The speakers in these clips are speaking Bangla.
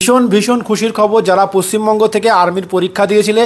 ভীষণ ভীষণ খুশির খবর, যারা পশ্চিমবঙ্গ থেকে আর্মির পরীক্ষা দিয়েছিলে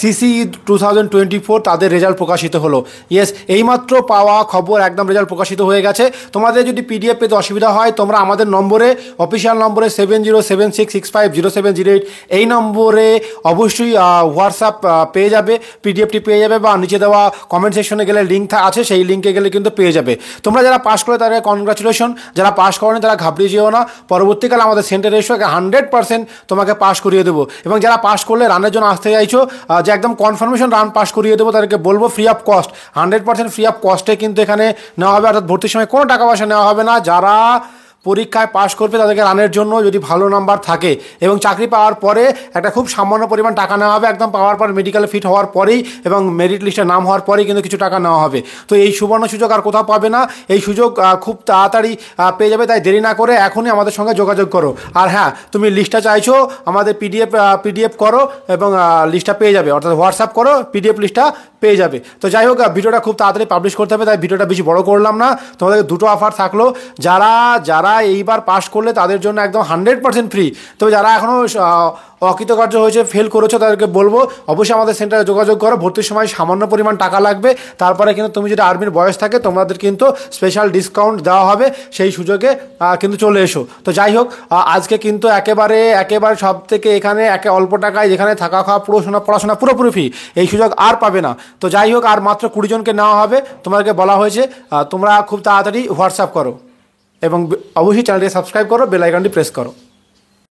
সিসি 2024 তাদের রেজাল্ট প্রকাশিত হলো। ইয়েস, এইমাত্র পাওয়া খবর, একদম রেজাল্ট প্রকাশিত হয়ে গেছে। তোমাদের যদি পিডিএফ পেতে অসুবিধা হয়, তোমরা আমাদের নম্বরে, অফিসিয়াল নম্বরে 7076650708 এই নম্বরে অবশ্যই হোয়াটসঅ্যাপ পেয়ে যাবে, পিডিএফটি পেয়ে যাবে, বা নিচে দেওয়া কমেন্ট সেকশনে গেলে লিঙ্ক আছে, সেই লিঙ্কে গেলে কিন্তু পেয়ে যাবে। তোমরা যারা পাস করে তাদের কনগ্রাচুলেশন, যারা পাস করেনি তারা ঘাবড়িয়ে যেও না, পরবর্তীকালে আমাদের সেন্টারে এসে 100% তোমাকে পাস করিয়ে দেবো। এবং যারা পাস করলে রানের জন্য আসতে চাইছো, যে একদম কনফার্মেশন রান পাস করিয়ে দেবো, তাদেরকে বলবো free of cost, 100% free of কস্টে কিন্তু এখানে নেওয়া হবে, অর্থাৎ ভর্তির সময় কোনো টাকা পয়সা নেওয়া হবে না। যারা পরীক্ষায় পাশ করবে তাদেরকে রানের জন্য যদি ভালো নাম্বার থাকে এবং চাকরি পাওয়ার পরে একটা খুব সামান্য পরিমাণ টাকা নেওয়া হবে, একদম পাওয়ার পর মেডিকেলে ফিট হওয়ার পরেই এবং মেরিট লিস্টে নাম হওয়ার পরেই কিন্তু কিছু টাকা নেওয়া হবে। তো এই সুবর্ণ সুযোগ আর কোথাও পাবে না, এই সুযোগ খুব তাড়াতাড়ি পেয়ে যাবে। তাই দেরি না করে এখনই আমাদের সঙ্গে যোগাযোগ করো। আর হ্যাঁ, তুমি লিস্টটা চাইছো, আমাদের পিডিএফ করো এবং লিস্টটা পেয়ে যাবে, অর্থাৎ হোয়াটসঅ্যাপ করো, পিডিএফ লিস্টটা পেয়ে যাবে। তো যাই হোক, ভিডিওটা খুব তাড়াতাড়ি পাবলিশ করতে হবে, তাই ভিডিওটা বেশি বড় করলাম না। তোমাদেরকে দুটো অফার থাকলো, যারা যারা এইবার পাস করলে তাদের জন্য একদম 100% ফ্রি। তবে যারা এখনও অকৃতকার্য হয়েছে, ফেল করেছো, তাদেরকে বলবো অবশ্যই আমাদের সেন্টারে যোগাযোগ করো। ভর্তির সময় সামান্য পরিমাণ টাকা লাগবে, তারপরে কিন্তু তুমি যদি আর্মির বয়স থাকে তোমাদের কিন্তু স্পেশাল ডিসকাউন্ট দেওয়া হবে, সেই সুযোগে কিন্তু চলে এসো। তো যাই হোক, আজকে কিন্তু একেবারে সব থেকে এখানে অল্প টাকায় যেখানে থাকা খাওয়া পড়াশোনা পুরোপুরি ফ্রি, এই সুযোগ আর পাবে না। তো যাই হোক, আর মাত্র 20 জনকে নেওয়া হবে, তোমাদেরকে বলা হয়েছে। তোমরা খুব তাড়াতাড়ি হোয়াটসঅ্যাপ করো এবং অবশ্যই চ্যানেলটি সাবস্ক্রাইব করো, বেল আইকনটি প্রেস করো।